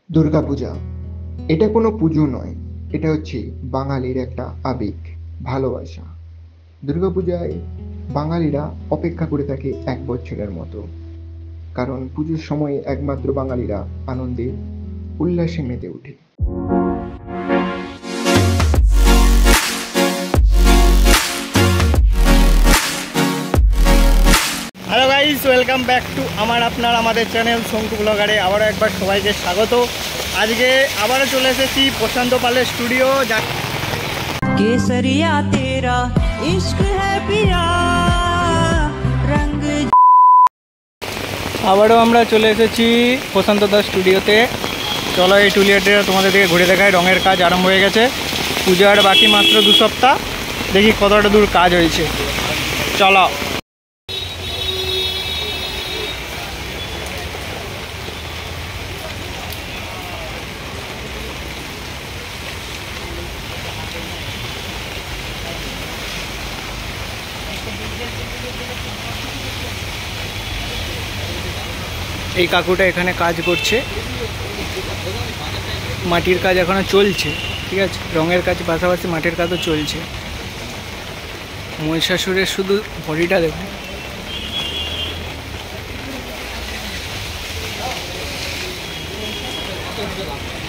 দুর্গাপূজা এটা কোনো পুজো নয়, এটা হচ্ছে বাঙালির একটা আবেগ, ভালোবাসা। দুর্গাপূজায় বাঙালিরা অপেক্ষা করে থাকে এক বছরের মতো, কারণ পুজোর সময় একমাত্র বাঙালিরা আনন্দে উল্লাসে মেতে ওঠে। Hello guys, welcome back to আমাদের চ্যানেল শঙ্কু ব্লগারে আবারও একবার সবাইকে স্বাগত। আজকে আবারও চলে এসেছি প্রশান্ত পালের স্টুডিও। केसरिया तेरा इश्क है पिया रंग। আবারও আমরা চলে এসেছি প্রশান্ত দাস স্টুডিওতে। চলো এই টুলিয়াটা তোমাদের দিকে ঘুরে দেখায়। রঙের কাজ আরম্ভ হয়ে গেছে, পূজার বাকি মাত্র 2 সপ্তাহ। দেখি কতটা দূর কাজ হয়েছে, চলো। এই কাকুটা এখানে কাজ করছে, মাটির কাজ এখনো চলছে। ঠিক আছে, রঙের কাজ পাশাপাশি মাটির কাজও চলছে। মহিষাসুরের শুধু বডিটা দেখুন।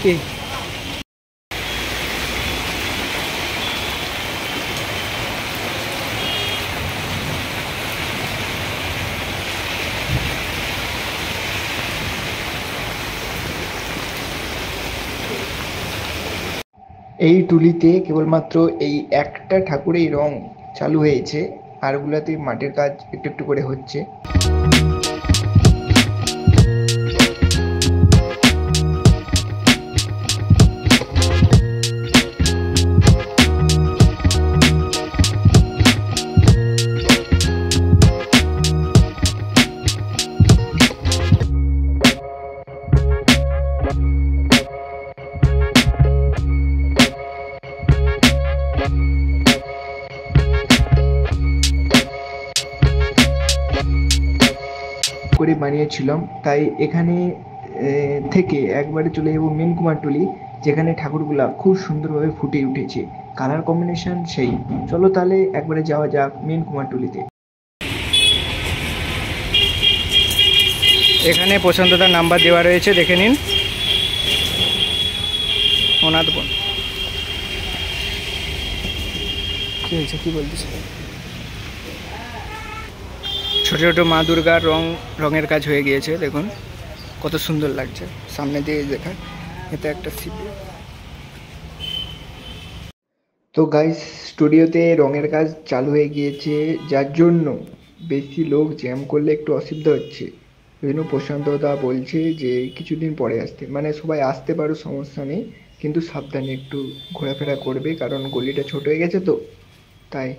কি এই টুলিতে কেবলমাত্র এই একটা ঠাকুরেই রং চালু হয়েছে, আরগুলাতে মাটির কাজ একটু একটু করে হচ্ছে। করে বানিয়েছিলাম, তাই এখানে থেকে একবারে চলে যাবো মেন কুমারটুলি, যেখানে ঠাকুরগুলা খুব সুন্দরভাবে ফুটে উঠেছে, কালার কম্বিনেশন সেই। চলো তাহলে একবারে যাওয়া যাক মেন কুমারটুলিতে। এখানে প্রশান্তদার নাম্বার দেওয়া রয়েছে, দেখে নিন। ওনার বোন কি হয়েছে, কি বলতেছে? ছোটো ছোটো মা দুর্গার রঙের কাজ হয়ে গিয়েছে, দেখুন কত সুন্দর লাগছে। সামনে দিয়ে দেখা, এটা একটা শিব। তো গাইস, স্টুডিওতে রঙের কাজ চালু হয়ে গিয়েছে, যার জন্য বেশি লোক জ্যাম করলে একটু অসুবিধা হচ্ছে। ওই জন্য প্রশান্তদা বলছে যে কিছুদিন পরে আসতে, মানে সবাই আসতে পারো, সমস্যা নেই, কিন্তু সাবধানে একটু ঘোরাফেরা করবে, কারণ গলিটা ছোট হয়ে গেছে তো, তাই।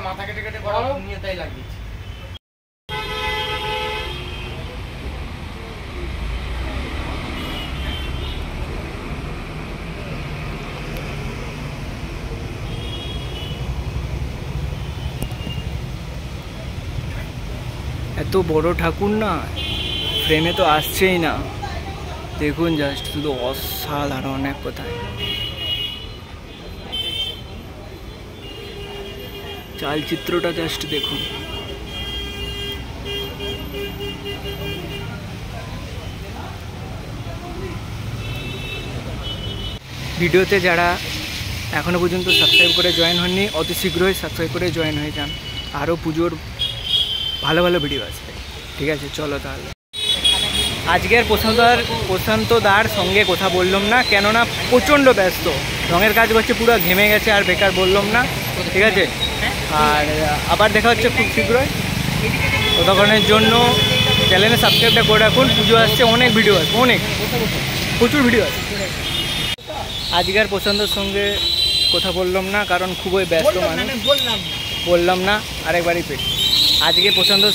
মাথা কেটে কেটে করা নিয়ে তাই লাগিয়েছে। এত বড় ঠাকুর না, ফ্রেমে তো আসছেই না। দেখুন জাস্ট, শুধু অসাধারণ এক কথায়। চালচিত্রটা জাস্ট দেখুন। ভিডিওতে যারা এখনো পর্যন্ত সাবস্ক্রাইব করে জয়েন হননি, অতি শীঘ্রই সাবস্ক্রাইব করে জয়েন হয়ে যান। আরও পুজোর ভালো ভালো ভিডিও আসবে। ঠিক আছে, চলো তাহলে। আজকের প্রশান্তদার সঙ্গে কথা বললাম না, কেননা প্রচণ্ড ব্যস্ত, রঙের কাজ করছে, পুরো ঘেমে গেছে, আর বেকার বললাম না। ঠিক আছে, আর আবার দেখা হচ্ছে খুব শীঘ্রই। ততক্ষণের জন্য চ্যানেলে সাবস্ক্রাইবটা করে রাখুন। পুজো আসছে, অনেক ভিডিও আছে, প্রচুর ভিডিও আছে। আজকের প্রশান্তর সঙ্গে কথা বললাম না, কারণ খুবই ব্যস্ত মানুষ। বললাম না, আরেকবারই পেট। আজকে প্রশান্ত